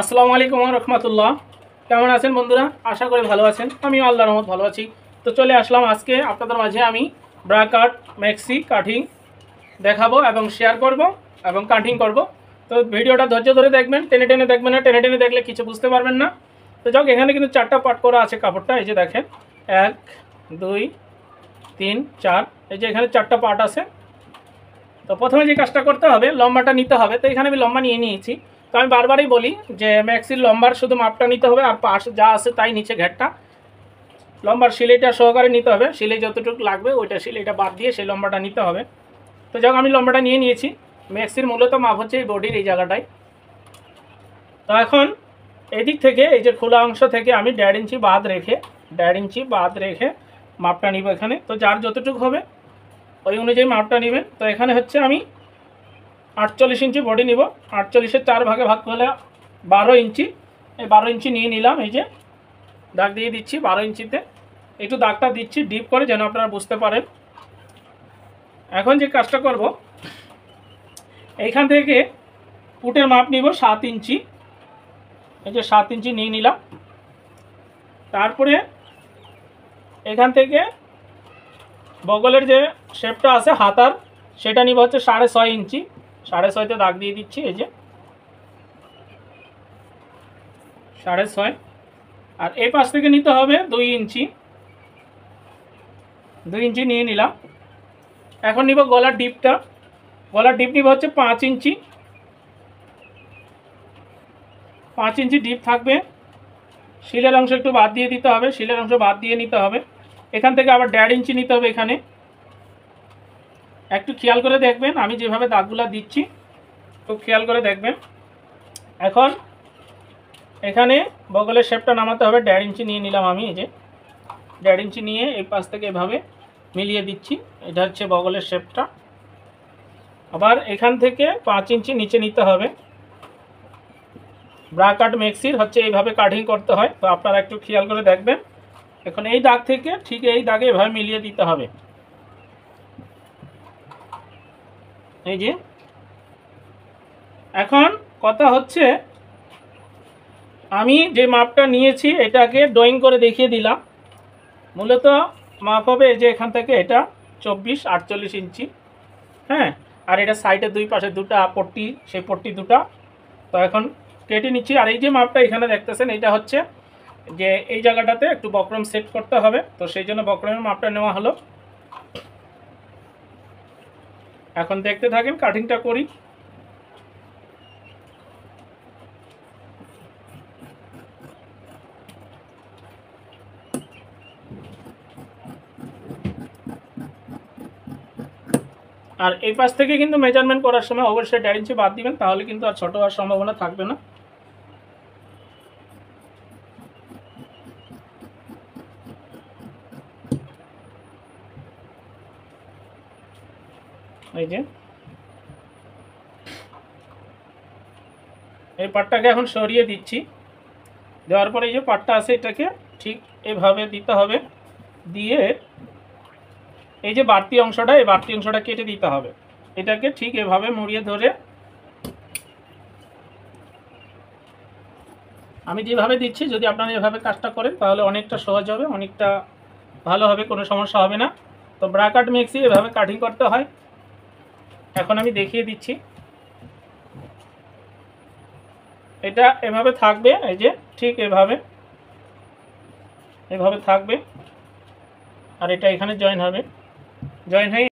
আসসালামু আলাইকুম রহমতুল্লাহ। কেমন আছেন বন্ধুরা? আশা করি ভালো আছেন। আমি আল্লাহর রহমত ভালো আছি। তো চলে আসলাম আজকে আপনাদের মাঝে আমি ব্রা কাট ম্যাক্সি কাটিং দেখাবো এবং শেয়ার করব এবং কাটিং করব। তো ভিডিওটা ধৈর্য ধরে দেখবেন, টেনে টেনে দেখবেন না, টেনে টেনে দেখলে কিছু বুঝতে পারবেন না। তো যাক, এখানে কিন্তু 4টা পার্ট করা আছে কাপড়টা। এই যে দেখেন, 1 2 3 4, এই যে এখানে 4টা পার্ট আছে। তো প্রথমে যে কাজটা করতে হবে, লম্বাটা নিতে হবে। তো এখানে আমি লম্বা নিয়ে নিয়েছি। তো আমি বারবারই বলি যে ম্যাক্সির লম্বার শুধু মাপটা নিতে হবে, আর পাশ যা আছে তাই নিচে ঘেরটা লম্বার সিলাইটা সহকারে নিতে হবে। সিলাই যতটুকু লাগবে ওইটা সিলাইটা বাদ দিয়ে সেই লম্বাটা নিতে হবে। তো যাক, আমি লম্বাটা নিয়ে নিয়েছি। ম্যাক্সির মূলত মাপ হচ্ছে এই বডির এই জায়গাটায়। তো এখন এই দিক থেকে, এই যে খোলা অংশ থেকে আমি 1.5 ইঞ্চি বাদ রেখে মাপটা নিব এখানে। তো যার যতটুকু হবে ওই অনুযায়ী মাপটা নেবেন। তো এখানে হচ্ছে আমি 48 ইঞ্চি বডি নিব। 48-এর 4 ভাগে ভাগ করলে 12 ইঞ্চি। এই 12 ইঞ্চি নিয়ে নিলাম। এই যে দাগ দিয়ে দিচ্ছি 12 ইঞ্চিতে। একটু দাগটা দিচ্ছি ডিপ করে, যেন আপনারা বুঝতে পারেন। এখন যে কাজটা করব, এইখান থেকে পুটের মাপ নিব 7 ইঞ্চি। এই যে 7 ইঞ্চি নিয়ে নিলাম। তারপরে এখান থেকে বগলের যে শেপটা আছে হাতার, সেটা নিব হচ্ছে 6.5 ইঞ্চি। 6.5তে দাগ দিয়ে দিচ্ছি। এই যে 6.5। আর এই পাশ থেকে নিতে হবে 2 ইঞ্চি। 2 ইঞ্চি নিয়ে নিলাম। এখন নিব গলার ডিপটা। গলার ডিপ নিব হচ্ছে 5 ইঞ্চি। 5 ইঞ্চি ডিপ থাকবে। শিলের অংশ একটু বাদ দিয়ে দিতে হবে, শিলের অংশ বাদ দিয়ে নিতে হবে। এখান থেকে আবার 1.5 ইঞ্চি নিতে হবে। এখানে একটু খেয়াল করে দেখবেন, আমি যেভাবে দাগগুলা দিচ্ছি খুব খেয়াল করে দেখবেন। এখন এখানে বগলের শেপটা নামাতে হবে। 1.5 ইঞ্চি নিয়ে নিলাম আমি। এই যে 1.5 ইঞ্চি নিয়ে এই পাশ থেকে এভাবে মিলিয়ে দিচ্ছি। এটা হচ্ছে বগলের শেপটা। আবার এখান থেকে 5 ইঞ্চি নিচে নিতে হবে। ব্রা কাট ম্যাক্সির হচ্ছে এইভাবে কাটিং করতে হয়। তো আপনারা একটু খেয়াল করে দেখবেন। এখন এই দাগ থেকে ঠিক এই দাগে এভাবে মিলিয়ে দিতে হবে। এই যে এখন কথা হচ্ছে, আমি যে মাপটা নিয়েছি এটাকে ড্রয়িং করে দেখিয়ে দিলাম। মূলত মাপ হবে এই যে এখান থেকে এটা 24-48 ইঞ্চি। হ্যাঁ, আর এটা সাইডে দুই পাশে দুটা পট্টি, সেই পট্টি দুটা। তো এখন কেটে নিচ্ছি। আর এই যে মাপটা এখানে দেখতেছেন, এটা হচ্ছে যে এই জায়গাটাতে একটু বক্রম সেট করতে হবে। তো সেই জন্য বক্রমের মাপটা নেওয়া হলো। এখন দেখতে থাকেন, কাটিংটা করি। আর এই পাশ থেকে কিন্তু মেজারমেন্ট করার সময় অবশ্যই 1.5 ইঞ্চি বাদ দিবেন, তাহলে কিন্তু আর ছোট হওয়ার সম্ভাবনা থাকবে না। এই যে এই পাটটাকে এখন সরিয়ে দিচ্ছি। দেওয়ার পরে এই যে পাটটা আছে এটাকে ঠিক এভাবে দিতে হবে। দিয়ে এই যে বাড়তি অংশটা, এই বাড়তি অংশটা কেটে দিতে হবে। এটাকে ঠিক এভাবে মুড়িয়ে ধরে, আমি যেভাবে দিচ্ছি যদি আপনারা এভাবে কাজটা করেন তাহলে অনেকটা সহজ হবে, অনেকটা ভালো হবে, কোনো সমস্যা হবে না। তো ব্রা কাট ম্যাক্সি এভাবে কাটিং করতে হয়। এখন আমি দেখিয়ে দিচ্ছি। এটা এভাবে থাকবে। এই যে ঠিক এভাবে থাকবে। আর এটা এখানে জয়েন হবে। জয়েন হয়ে